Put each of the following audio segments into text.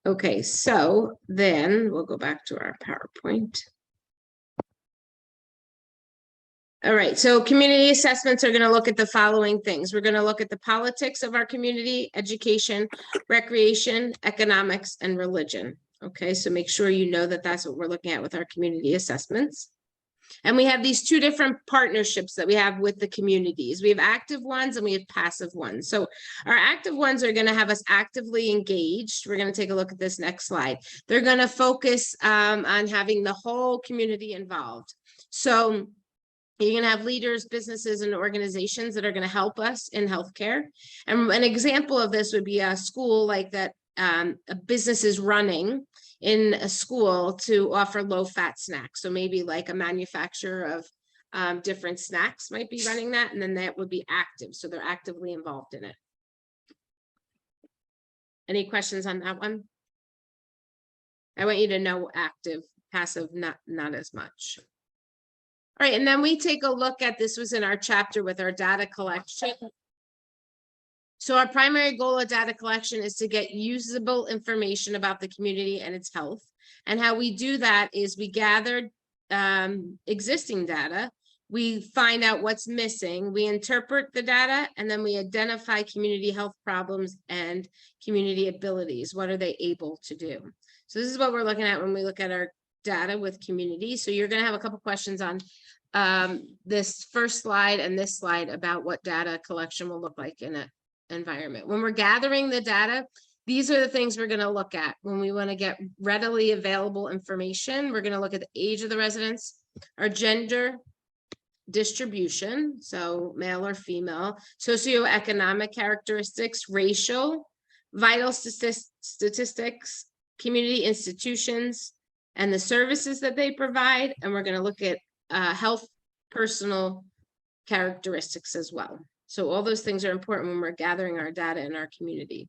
Okay, so then we'll go back to our PowerPoint. All right, so community assessments are going to look at the following things. We're going to look at the politics of our community, education, recreation, economics, and religion. Okay, so make sure you know that that's what we're looking at with our community assessments. And we have these two different partnerships that we have with the communities. We have active ones and we have passive ones. So our active ones are going to have us actively engaged. We're going to take a look at this next slide. They're going to focus on having the whole community involved. So you're going to have leaders, businesses, and organizations that are going to help us in healthcare. And an example of this would be a school like that a business is running in a school to offer low-fat snacks. So maybe like a manufacturer of different snacks might be running that, and then that would be active. So they're actively involved in it. Any questions on that one? I want you to know active, passive, not as much. All right, and then we take a look at, this was in our chapter with our data collection. So our primary goal of data collection is to get usable information about the community and its health. And how we do that is we gather existing data, we find out what's missing, we interpret the data, and then we identify community health problems and community abilities. What are they able to do? So this is what we're looking at when we look at our data with community. So you're going to have a couple questions on this first slide and this slide about what data collection will look like in an environment. When we're gathering the data, these are the things we're going to look at. When we want to get readily available information, we're going to look at the age of the residents, our gender distribution, so male or female, socioeconomic characteristics, racial, vital statistics, community institutions, and the services that they provide. And we're going to look at health, personal characteristics as well. So all those things are important when we're gathering our data in our community.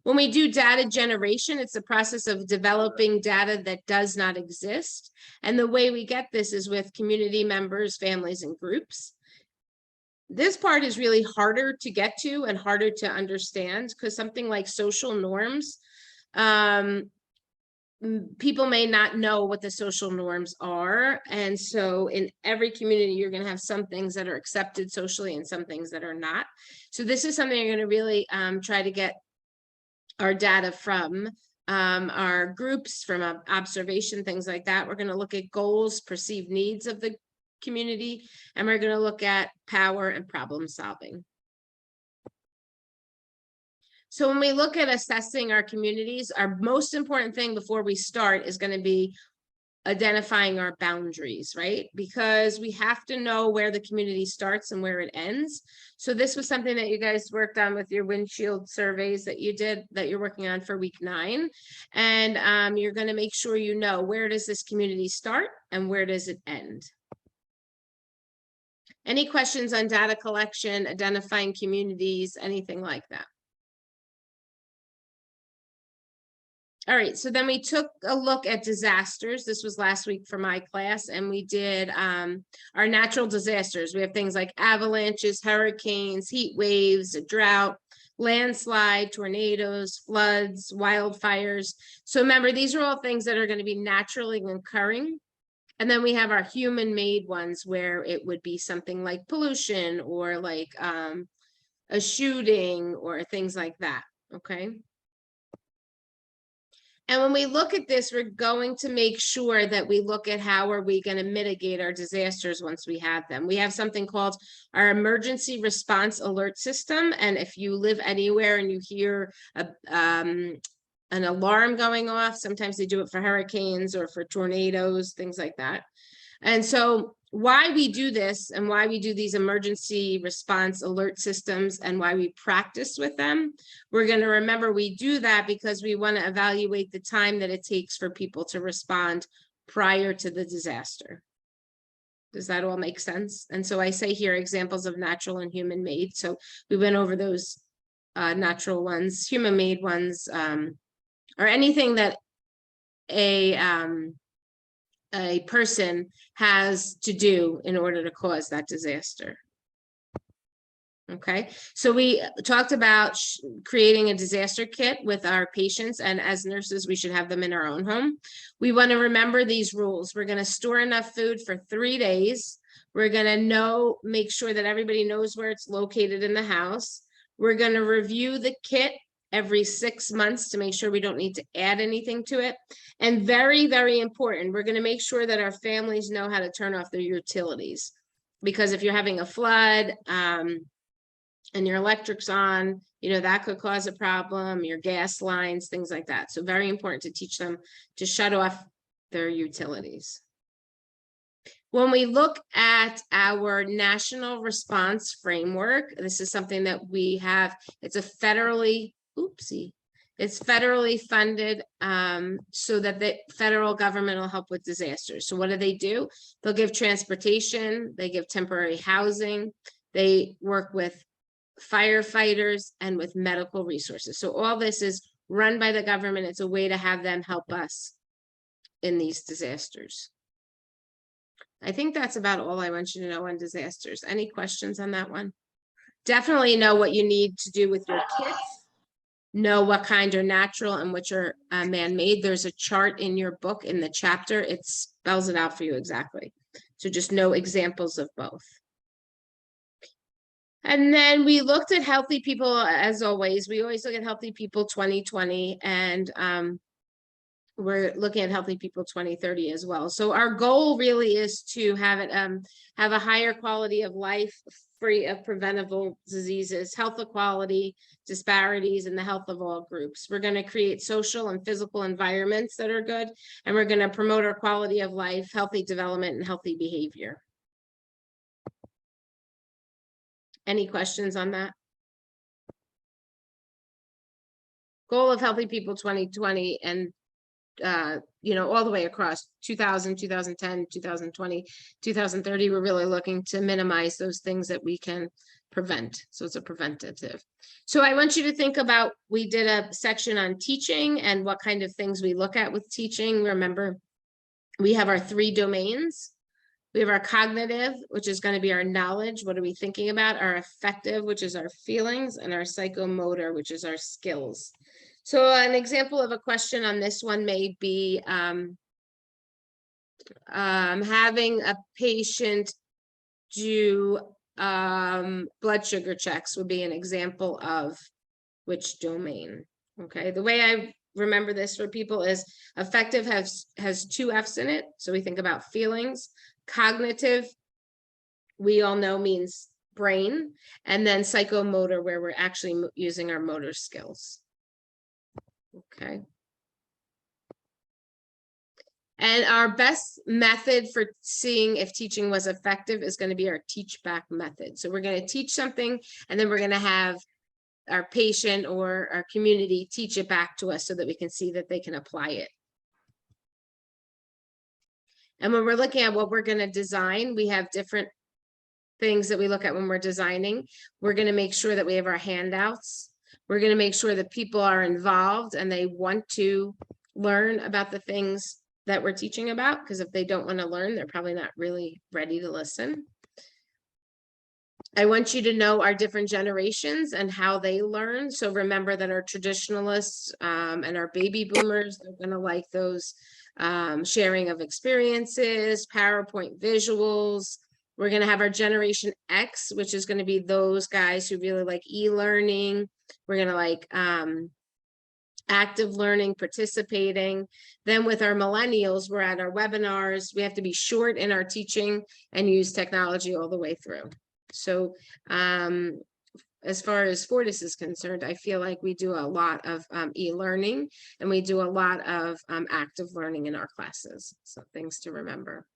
When we do data generation, it's the process of developing data that does not exist. And the way we get this is with community members, families, and groups. This part is really harder to get to and harder to understand because something like social norms, people may not know what the social norms are. And so in every community, you're going to have some things that are accepted socially and some things that are not. So this is something you're going to really try to get our data from our groups, from observation, things like that. We're going to look at goals, perceived needs of the community, and we're going to look at power and problem solving. So when we look at assessing our communities, our most important thing before we start is going to be identifying our boundaries, right? Because we have to know where the community starts and where it ends. So this was something that you guys worked on with your windshield surveys that you did, that you're working on for week 9. And you're going to make sure you know, where does this community start and where does it end? Any questions on data collection, identifying communities, anything like that? All right, so then we took a look at disasters. This was last week for my class, and we did our natural disasters. We have things like avalanches, hurricanes, heat waves, a drought, landslide, tornadoes, floods, wildfires. So remember, these are all things that are going to be naturally occurring. And then we have our human-made ones where it would be something like pollution or like a shooting or things like that, okay? And when we look at this, we're going to make sure that we look at how are we going to mitigate our disasters once we have them. We have something called our emergency response alert system. And if you live anywhere and you hear an alarm going off, sometimes they do it for hurricanes or for tornadoes, things like that. And so why we do this and why we do these emergency response alert systems and why we practice with them, we're going to remember we do that because we want to evaluate the time that it takes for people to respond prior to the disaster. Does that all make sense? And so I say here examples of natural and human-made. So we went over those natural ones, human-made ones, or anything that a person has to do in order to cause that disaster. Okay, so we talked about creating a disaster kit with our patients, and as nurses, we should have them in our own home. We want to remember these rules. We're going to store enough food for 3 days. We're going to make sure that everybody knows where it's located in the house. We're going to review the kit every 6 months to make sure we don't need to add anything to it. And very, very important, we're going to make sure that our families know how to turn off their utilities. Because if you're having a flood, and your electric's on, that could cause a problem, your gas lines, things like that. So very important to teach them to shut off their utilities. When we look at our national response framework, this is something that we have, it's a federally, it's federally funded so that the federal government will help with disasters. So what do? They'll give transportation, they give temporary housing, they work with firefighters and with medical resources. So all this is run by the government. It's a way to have them help us in these disasters. I think that's about all I want you to know on disasters. Any questions on that one? Definitely know what you need to do with your kits. Know what kind are natural and which are man-made. There's a chart in your book in the chapter. It spells it out for you exactly. So just know examples of both. And then we looked at healthy people, as always. We always look at healthy people 2020, and we're looking at healthy people 2030 as well. So our goal really is to have it have a higher quality of life, free of preventable diseases, health equality, disparities, and the health of all groups. We're going to create social and physical environments that are good, and we're going to promote our quality of life, healthy development, and healthy behavior. Any questions on that? Goal of healthy people 2020 and all the way across 2000, 2010, 2020, 2030, we're really looking to minimize those things that we can prevent. So it's a preventative. So I want you to think about, we did a section on teaching and what kind of things we look at with teaching. Remember, we have our 3 domains. We have our cognitive, which is going to be our knowledge. What are we thinking about? Our affective, which is our feelings, and our psychomotor, which is our skills. So an example of a question on this one may be having a patient do blood sugar checks would be an example of which domain. Okay, the way I remember this for people is affective has 2 F's in it. So we think about feelings. Cognitive, we all know, means brain, and then psychomotor, where we're actually using our motor skills. Okay. And our best method for seeing if teaching was effective is going to be our teach back method. So we're going to teach something, and then we're going to have our patient or our community teach it back to us so that we can see that they can apply it. And when we're looking at what we're going to design, we have different things that we look at when we're designing. We're going to make sure that we have our handouts. We're going to make sure that people are involved and they want to learn about the things that we're teaching about, because if they don't want to learn, they're probably not really ready to listen. I want you to know our different generations and how they learn. So remember that our traditionalists and our baby boomers, they're going to like those sharing of experiences, PowerPoint visuals. We're going to have our Generation X, which is going to be those guys who really like e-learning. We're going to like active learning, participating. Then with our millennials, we're at our webinars. We have to be short in our teaching and use technology all the way through. So as far as Fortis is concerned, I feel like we do a lot of e-learning, and we do a lot of active learning in our classes. So things to remember.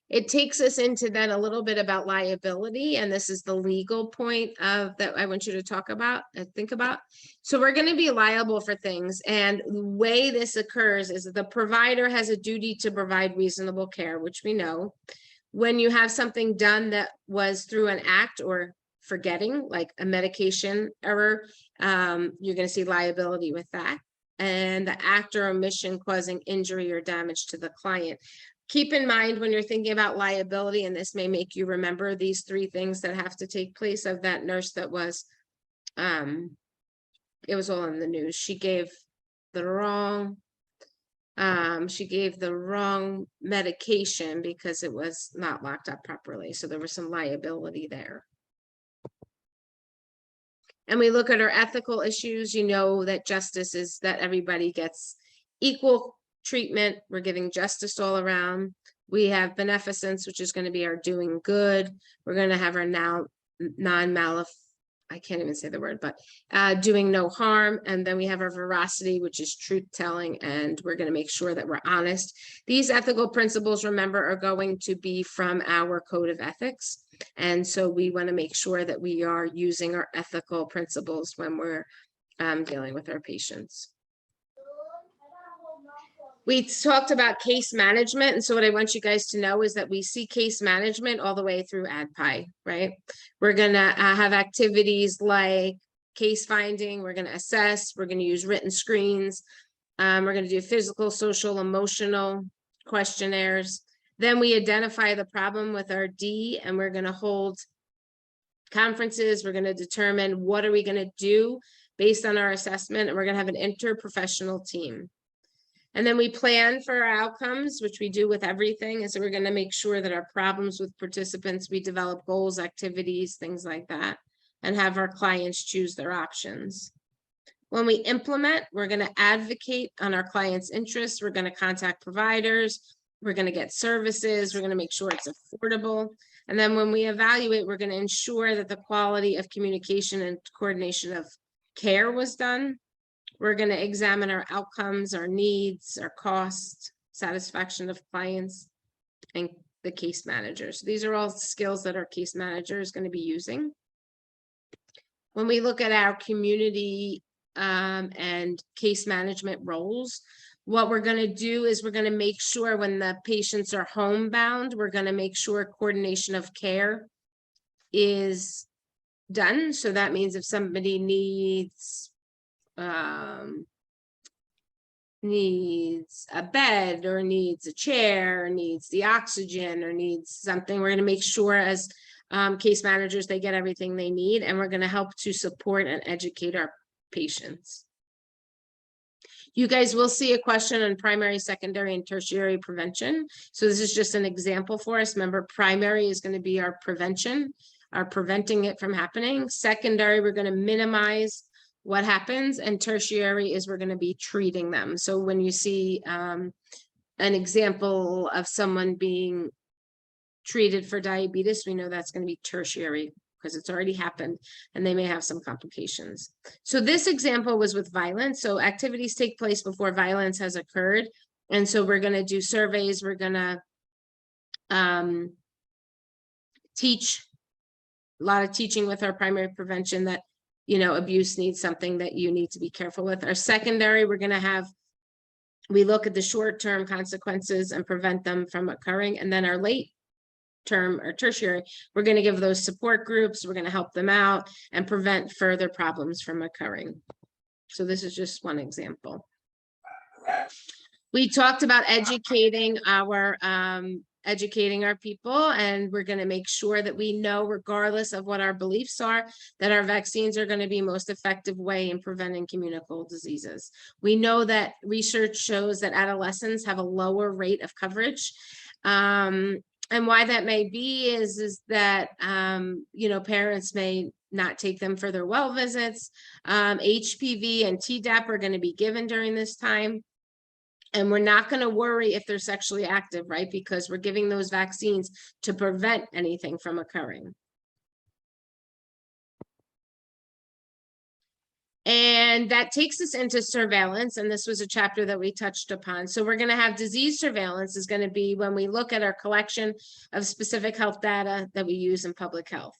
It takes us into then a little bit about liability, and this is the legal point of that I want you to talk about and think about. So we're going to be liable for things, and the way this occurs is that the provider has a duty to provide reasonable care, which we know. When you have something done that was through an act or forgetting, like a medication error, you're going to see liability with that. And the act or omission causing injury or damage to the client. keep in mind when you're thinking about liability, and this may make you remember these 3 things that have to take place of that nurse that was, it was all in the news. She gave the wrong medication because it was not locked up properly. So there was some liability there. And we look at our ethical issues. You know that justice is that everybody gets equal treatment. We're giving justice all around. We have beneficence, which is going to be our doing good. We're going to have our non-malef, I can't even say the word, but doing no harm. And then we have our veracity, which is truth telling, and we're going to make sure that we're honest. These ethical principles, remember, are going to be from our code of ethics. And so we want to make sure that we are using our ethical principles when we're dealing with our patients. We talked about case management. And so what I want you guys to know is that we see case management all the way through ADPI, right? We're going to have activities like case finding. We're going to assess. We're going to use written screens. We're going to do physical, social, emotional questionnaires. Then we identify the problem with our D, and we're going to hold conferences. We're going to determine what are we going to do based on our assessment, and we're going to have an interprofessional team. And then we plan for our outcomes, which we do with everything. And so we're going to make sure that our problems with participants, we develop goals, activities, things like that, and have our clients choose their options. When we implement, we're going to advocate on our clients' interests. We're going to contact providers. We're going to get services. We're going to make sure it's affordable. And then when we evaluate, we're going to ensure that the quality of communication and coordination of care was done. We're going to examine our outcomes, our needs, our cost, satisfaction of clients, and the case manager. So these are all skills that our case manager is going to be using. When we look at our community and case management roles, what we're going to do is we're going to make sure when the patients are homebound, we're going to make sure coordination of care is done. So that means if somebody needs a bed or needs a chair, or needs the oxygen, or needs something, we're going to make sure as case managers they get everything they need, and we're going to help to support and educate our patients. You guys will see a question on primary, secondary, and tertiary prevention. So this is just an example for us. Remember, primary is going to be our prevention, our preventing it from happening. Secondary, we're going to minimize what happens, and tertiary is we're going to be treating them. So when you see an example of someone being treated for diabetes, we know that's going to be tertiary because it's already happened and they may have some complications. So this example was with violence. So activities take place before violence has occurred. And so we're going to do surveys. We're going to teach a lot of teaching with our primary prevention that, you know, abuse needs something that you need to be careful with. Our secondary, we're going to have, we look at the short-term consequences and prevent them from occurring. And then our late term or tertiary, we're going to give those support groups, we're going to help them out and prevent further problems from occurring. So this is just one example. We talked about educating our people, and we're going to make sure that we know, regardless of what our beliefs are, that our vaccines are going to be most effective way in preventing communicable diseases. We know that research shows that adolescents have a lower rate of coverage. And why that may be is that, you know, parents may not take them for their well visits. HPV and Tdap are going to be given during this time. And we're not going to worry if they're sexually active, right? Because we're giving those vaccines to prevent anything from occurring. And that takes us into surveillance. And this was a chapter that we touched upon. So we're going to have disease surveillance is going to be when we look at our collection of specific health data that we use in public health.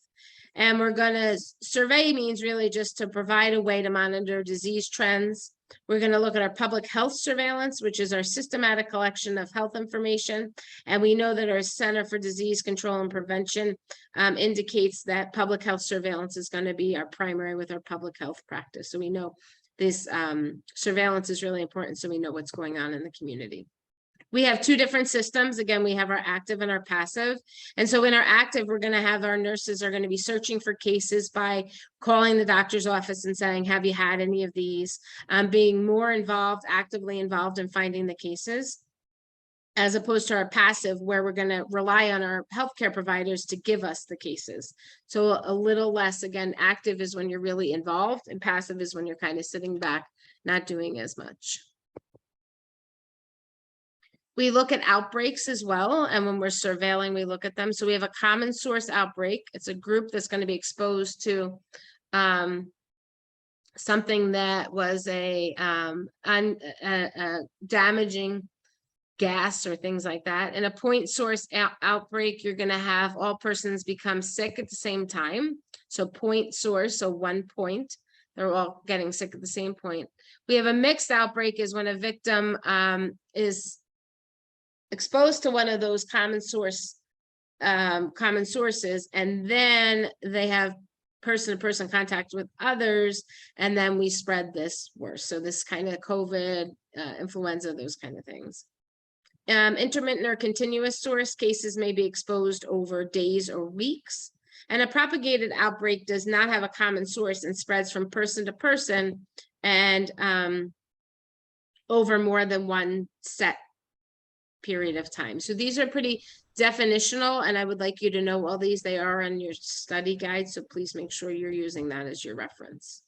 And we're going to survey means really just to provide a way to monitor disease trends. We're going to look at our public health surveillance, which is our systematic collection of health information. And we know that our Center for Disease Control and Prevention indicates that public health surveillance is going to be our primary with our public health practice. So we know this surveillance is really important, so we know what's going on in the community. We have two different systems. Again, we have our active and our passive. And so in our active, we're going to have our nurses are going to be searching for cases by calling the doctor's office and saying, have you had any of these? Being more involved, actively involved in finding the cases, as opposed to our passive, where we're going to rely on our healthcare providers to give us the cases. So a little less, again, active is when you're really involved, and passive is when you're kind of sitting back, not doing as much. We look at outbreaks as well, and when we're surveilling, we look at them. So we have a common source outbreak. It's a group that's going to be exposed to something that was a damaging gas or things like that. In a point source outbreak, you're going to have all persons become sick at the same time. So point source, so 1 point, they're all getting sick at the same point. We have a mixed outbreak is when a victim is exposed to one of those common sources, and then they have person-to-person contact with others, and then we spread this worse. So this kind of COVID, influenza, those kind of things. Intermittent or continuous source cases may be exposed over days or weeks. And a propagated outbreak does not have a common source and spreads from person to person and over more than one set period of time. So these are pretty definitional, and I would like you to know all these. They are on your study guide, so please make sure you're using that as your reference.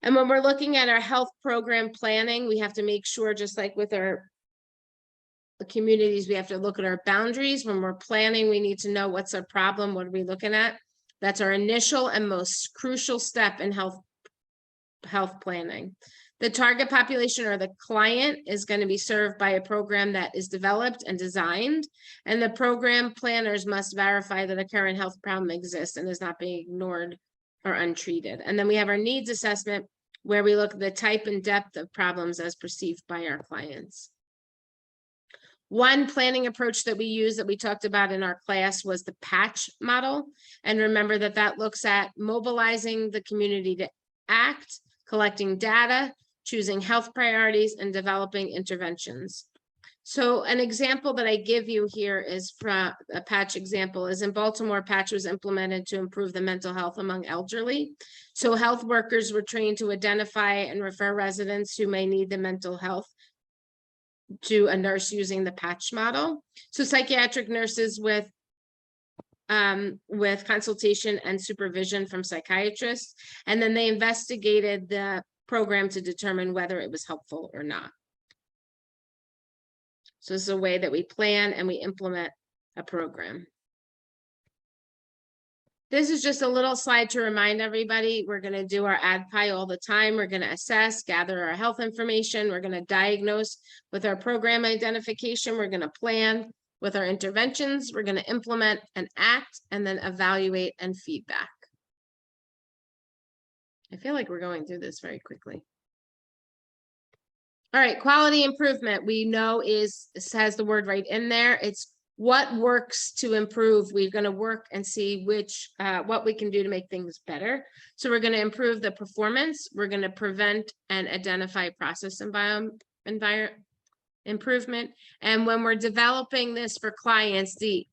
And when we're looking at our health program planning, we have to make sure, just like with our communities, we have to look at our boundaries. When we're planning, we need to know what's our problem, what are we looking at. That's our initial and most crucial step in health planning. The target population or the client is going to be served by a program that is developed and designed, and the program planners must verify that a current health problem exists and is not being ignored or untreated. And then we have our needs assessment, where we look at the type and depth of problems as perceived by our clients. One planning approach that we use that we talked about in our class was the patch model. And remember that that looks at mobilizing the community to act, collecting data, choosing health priorities, and developing interventions. So an example that I give you here is from a patch example is in Baltimore, patch was implemented to improve the mental health among elderly. So health workers were trained to identify and refer residents who may need the mental health to a nurse using the patch model. So psychiatric nurses with consultation and supervision from psychiatrists, and then they investigated the program to determine whether it was helpful or not. So this is a way that we plan and we implement a program. This is just a little slide to remind everybody, we're going to do our ADPI all the time. We're going to assess, gather our health information. We're going to diagnose with our program identification. We're going to plan with our interventions. We're going to implement and act, and then evaluate and feedback. I feel like we're going through this very quickly. All right, quality improvement, we know this has the word right in there. It's what works to improve. We're going to work and see what we can do to make things better. So we're going to improve the performance. We're going to prevent and identify process environment improvement. And when we're developing this for clients, the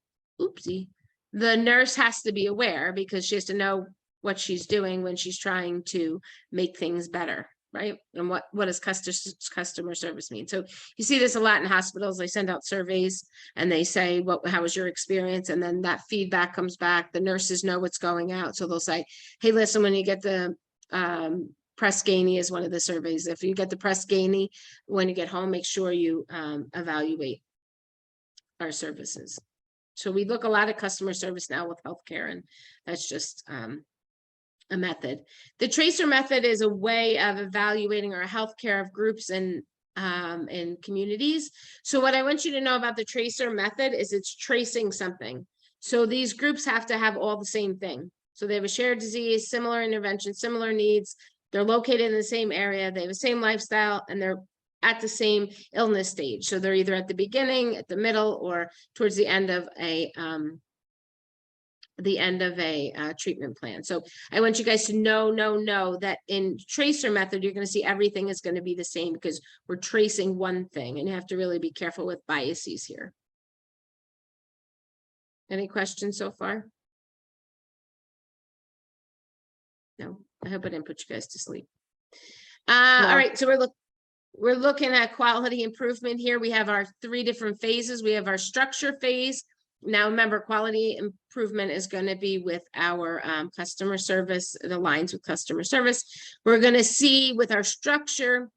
nurse has to be aware, because she has to know what she's doing when she's trying to make things better, right? And what does customer service mean? So you see this a lot in hospitals. They send out surveys and they say, how was your experience? And then that feedback comes back. The nurses know what's going out. So they'll say, hey, listen, when you get the Press Ganey is one of the surveys. If you get the Press Ganey, when you get home, make sure you evaluate our services. So we look a lot at customer service now with healthcare, and that's just a method. The tracer method is a way of evaluating our healthcare of groups and in communities. So what I want you to know about the tracer method is it's tracing something. So these groups have to have all the same thing. So they have a shared disease, similar intervention, similar needs. They're located in the same area. They have the same lifestyle, and they're at the same illness stage. So they're either at the beginning, at the middle, or towards the end of a the end of a treatment plan. So I want you guys to know that in tracer method, you're going to see everything is going to be the same because we're tracing one thing, and you have to really be careful with biases here. Any questions so far? No, I hope I didn't put you guys to sleep. No. All right, so we're looking at quality improvement here. We have our 3 different phases. We have our structure phase. Now, remember, quality improvement is going to be with our customer service. It aligns with customer service. We're going to see with our structure,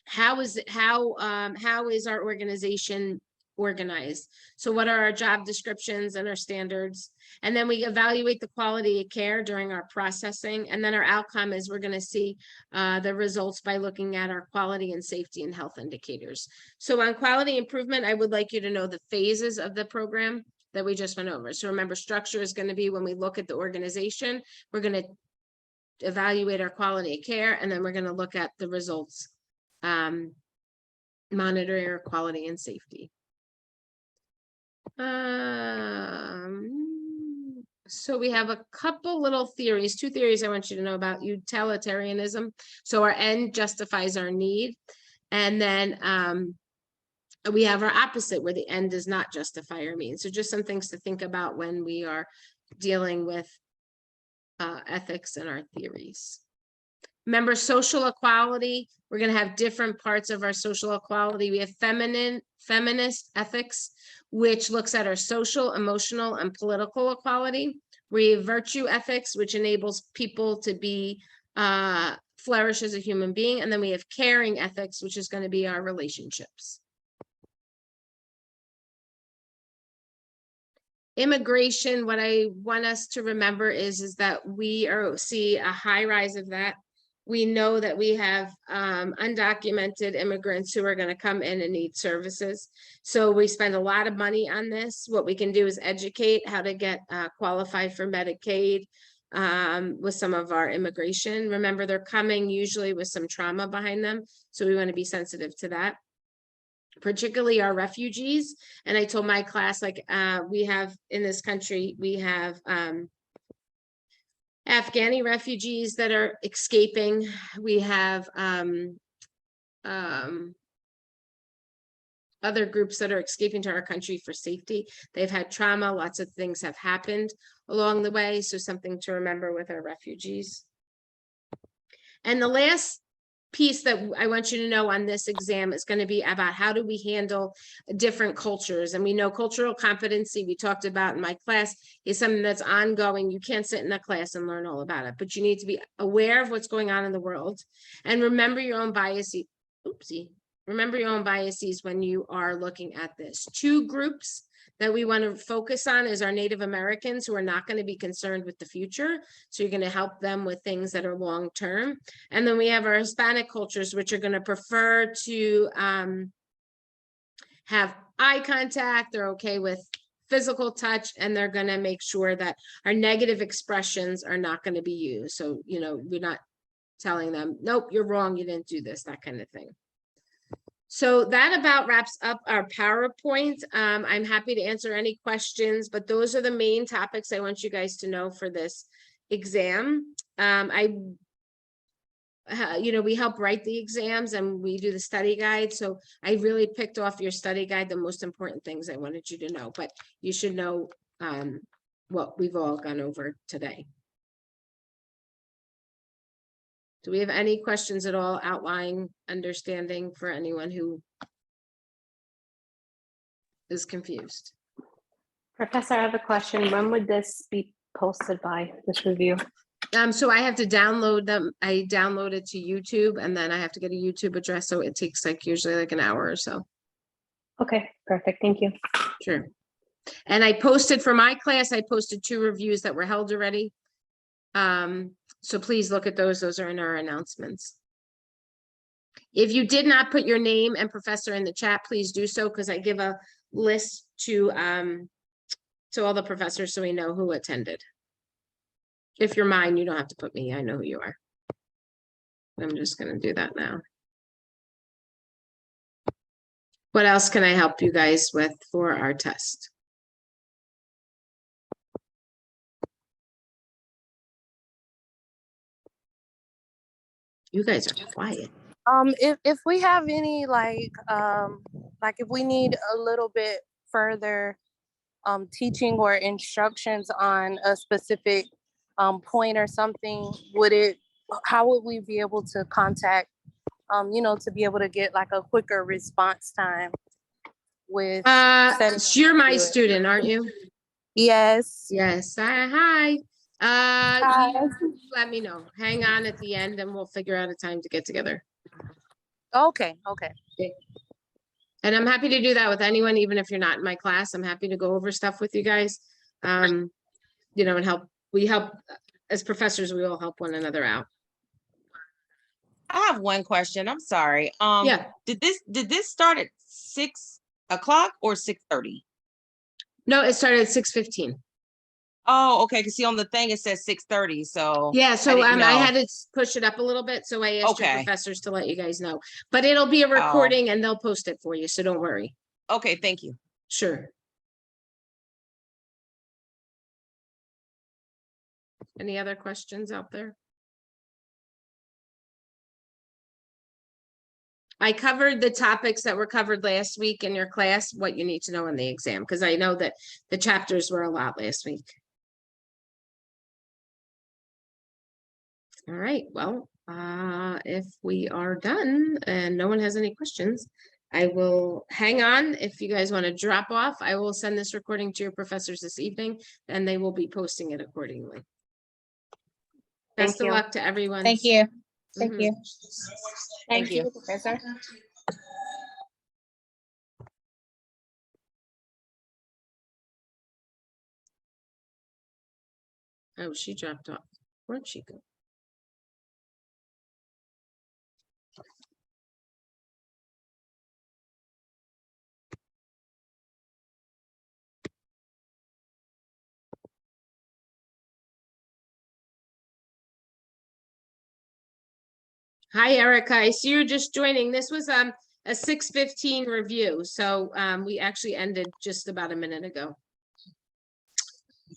how is our organization organized? So what are our job descriptions and our standards? And then we evaluate the quality of care during our processing. And then our outcome is we're going to see the results by looking at our quality and safety and health indicators. So on quality improvement, I would like you to know the phases of the program that we just went over. So remember, structure is going to be when we look at the organization, we're going to evaluate our quality of care, and then we're going to look at the results, monitoring our quality and safety. So we have a couple little theories, 2 theories I want you to know about. Utilitarianism. So our end justifies our need. And then we have our opposite, where the end does not justify our means. So just some things to think about when we are dealing with ethics and our theories. Remember, social equality, we're going to have different parts of our social equality. We have feminist ethics, which looks at our social, emotional, and political equality. We have virtue ethics, which enables people to be flourish as a human being. And then we have caring ethics, which is going to be our relationships. Immigration, what I want us to remember is that we see a high rise of that. We know that we have undocumented immigrants who are going to come in and need services. So we spend a lot of money on this. What we can do is educate how to get qualified for Medicaid with some of our immigration. Remember, they're coming usually with some trauma behind them. So we want to be sensitive to that, particularly our refugees. And I told my class, like we have in this country, we have Afghani refugees that are escaping. We have other groups that are escaping to our country for safety. They've had trauma. Lots of things have happened along the way. So something to remember with our refugees. And the last piece that I want you to know on this exam is going to be about how do we handle different cultures. And we know cultural competency, we talked about in my class, is something that's ongoing. You can't sit in a class and learn all about it, but you need to be aware of what's going on in the world and remember your own biases. Remember your own biases when you are looking at this. 2 groups that we want to focus on is our Native Americans, who are not going to be concerned with the future. So you're going to help them with things that are long term. And then we have our Hispanic cultures, which are going to prefer to have eye contact. They're okay with physical touch, and they're going to make sure that our negative expressions are not going to be used. So, you know, we're not telling them, nope, you're wrong, you didn't do this, that kind of thing. So that about wraps up our PowerPoint. I'm happy to answer any questions, but those are the main topics I want you guys to know for this exam. You know, we help write the exams and we do the study guide. So I really picked off your study guide, the most important things I wanted you to know, but you should know what we've all gone over today. Do we have any questions at all outlining understanding for anyone who is confused? Professor, I have a question. When would this be posted by, this review? So I have to download them. I download it to YouTube and then I have to get a YouTube address. So it takes like usually like an hour or so. Okay, perfect. Thank you. Sure. And I posted for my class, I posted 2 reviews that were held already. So please look at those. Those are in our announcements. If you did not put your name and professor in the chat, please do so, because I give a list to all the professors so we know who attended. If you're mine, you don't have to put me. I know who you are. I'm just going to do that now. What else can I help you guys with for our test? You guys are quiet. If we have any like if we need a little bit further teaching or instructions on a specific point or something, how would we be able to contact to be able to get like a quicker response time with setting up You're my to do it? student, aren't you? Yes. Yes. Hi. Hi. You let me know. Hang on at the end and we'll figure out a time to get together. Okay. And I'm happy to do that with anyone, even if you're not in my class. I'm happy to go over stuff with you guys. And help. We help as professors, we all help one another out. I have one question. I'm sorry. Yeah. Did this start at 6 o'clock or 6:30? No, it started at 6:15. Oh, okay. Cause see on the thing, it says 6:30. So Yeah, so didn't I know. had to push it up a little bit, so I asked your Okay. professors to let you guys know. But it'll be a recording and they'll post it for you, so don't worry. Okay. Thank you. Sure. Any other questions out there? I covered the topics that were covered last week in your class, what you need to know in the exam, because I know that the chapters were a lot last week. All right, well, if we are done and no one has any questions, I will hang on. If you guys want to drop off, I will send this recording to your professors this evening and they will be posting it accordingly. Best of luck to everyone. Thank you. Thank Mhm. you. Thank you. Professor. Oh, she dropped off. Where'd she go? Hi, Erica. I see you're just joining. This was a 6:15 review, so we actually ended just about a minute ago.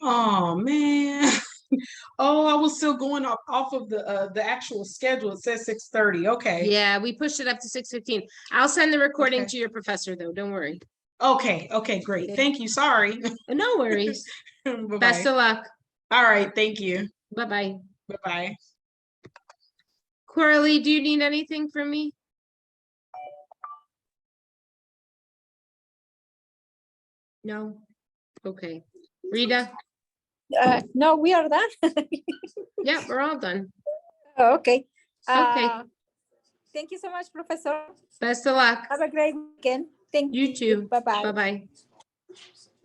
Oh man. Oh, I was still going off of the actual schedule. It says 6:30. Okay. Yeah, we pushed it up to 6:15. I'll send the recording Okay. to your professor though. Don't worry. Okay. Okay, great. Thank you. Sorry. No worries. Best Bye-bye. of luck. All right, thank you. Bye-bye. Bye-bye. Coralie, do you need anything from me? No? Okay. Rita? No, we are done. Yeah, we're all done. Okay. Okay. Thank you so much, Professor. Best of luck. Have a great weekend. Thank you. You too. Bye-bye. Bye-bye.